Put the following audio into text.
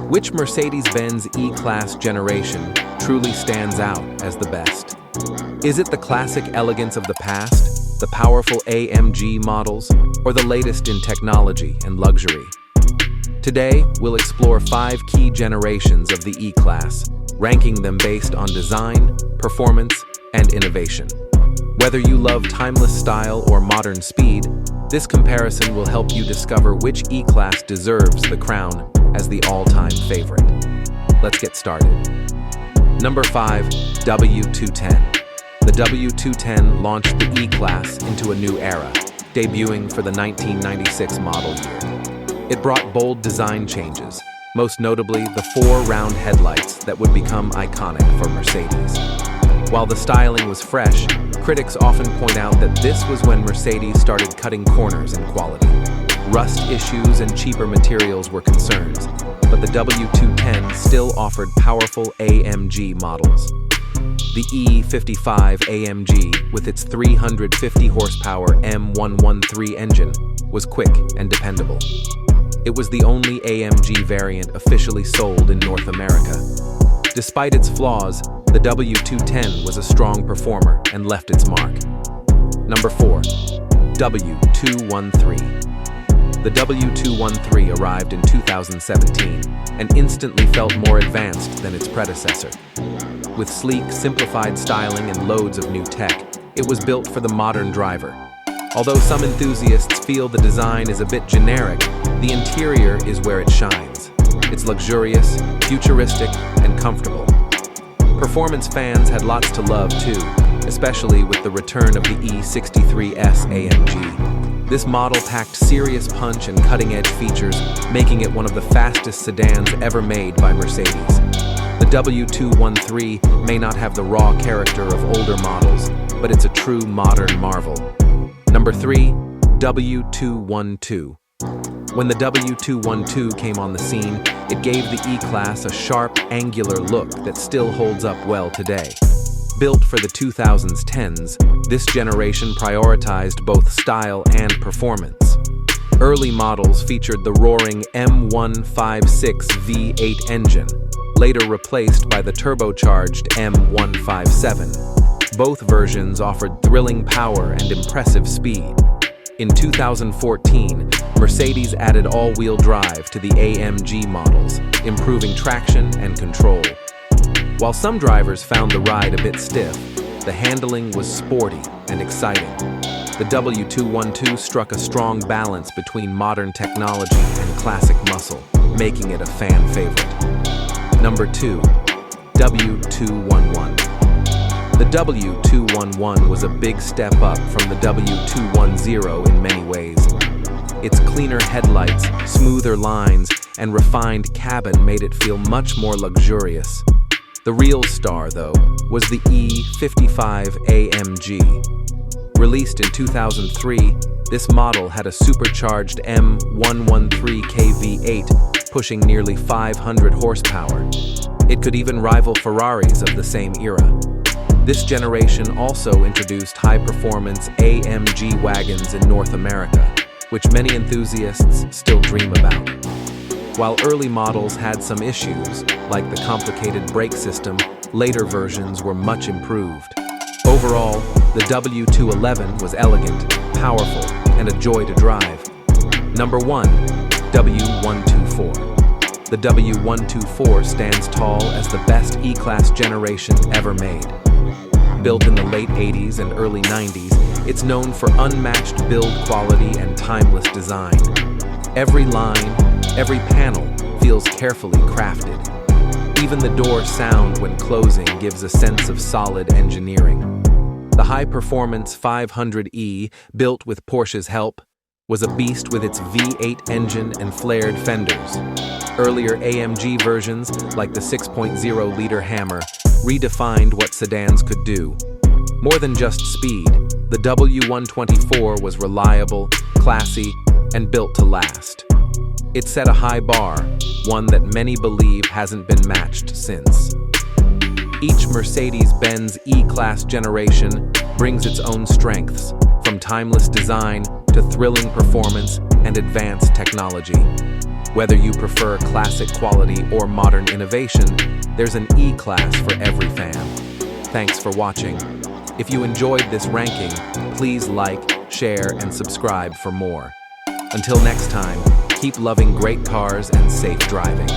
Which Mercedes-Benz E-Class generation truly stands out as the best? Is it the classic elegance of the past, the powerful AMG models, or the latest in technology and luxury? Today, we'll explore 5 key generations of the E-Class, ranking them based on design, performance, and innovation. Whether you love timeless style or modern speed, this comparison will help you discover which E-Class deserves the crown as the all-time favorite. Let's get started. Number 5. W210. The W210 launched the E-Class into a new era, debuting for the 1996 model year. It brought bold design changes, most notably the 4 round headlights that would become iconic for Mercedes. While the styling was fresh, critics often point out that this was when Mercedes started cutting corners in quality. Rust issues and cheaper materials were concerns, but the W210 still offered powerful AMG models. The E55 AMG, with its 350 horsepower M113 engine, was quick and dependable. It was the only AMG variant officially sold in North America. Despite its flaws, the W210 was a strong performer and left its mark. Number 4. W213. The W213 arrived in 2017 and instantly felt more advanced than its predecessor. With sleek, simplified styling and loads of new tech, it was built for the modern driver. Although some enthusiasts feel the design is a bit generic, the interior is where it shines. It's luxurious, futuristic, and comfortable. Performance fans had lots to love too, especially with the return of the E63S AMG. This model packed serious punch and cutting-edge features, making it one of the fastest sedans ever made by Mercedes. The W213 may not have the raw character of older models, but it's a true modern marvel. Number 3. W212. When the W212 came on the scene, it gave the E-Class a sharp, angular look that still holds up well today. Built for the 2010s, this generation prioritized both style and performance. Early models featured the roaring M156 V8 engine, later replaced by the turbocharged M157. Both versions offered thrilling power and impressive speed. In 2014, Mercedes added all-wheel drive to the AMG models, improving traction and control. While some drivers found the ride a bit stiff, the handling was sporty and exciting. The W212 struck a strong balance between modern technology and classic muscle, making it a fan favorite. Number 2. W211. The W211 was a big step up from the W210 in many ways. Its cleaner headlights, smoother lines, and refined cabin made it feel much more luxurious. The real star, though, was the E55 AMG. Released in 2003, this model had a supercharged M113 V8, pushing nearly 500 horsepower. It could even rival Ferraris of the same era. This generation also introduced high-performance AMG wagons in North America, which many enthusiasts still dream about. While early models had some issues, like the complicated brake system, later versions were much improved. Overall, the W211 was elegant, powerful, and a joy to drive. Number 1. W124. The W124 stands tall as the best E-Class generation ever made. Built in the late 80s and early 90s, it's known for unmatched build quality and timeless design. Every line, every panel feels carefully crafted. Even the door sound when closing gives a sense of solid engineering. The high-performance 500e, built with Porsche's help, was a beast with its V8 engine and flared fenders. Earlier AMG versions, like the 6.0-liter Hammer, redefined what sedans could do. More than just speed, the W124 was reliable, classy, and built to last. It set a high bar, one that many believe hasn't been matched since. Each Mercedes-Benz E-Class generation brings its own strengths, from timeless design to thrilling performance and advanced technology. Whether you prefer classic quality or modern innovation, there's an E-Class for every fan. Thanks for watching. If you enjoyed this ranking, please like, share, and subscribe for more. Until next time, keep loving great cars and safe driving.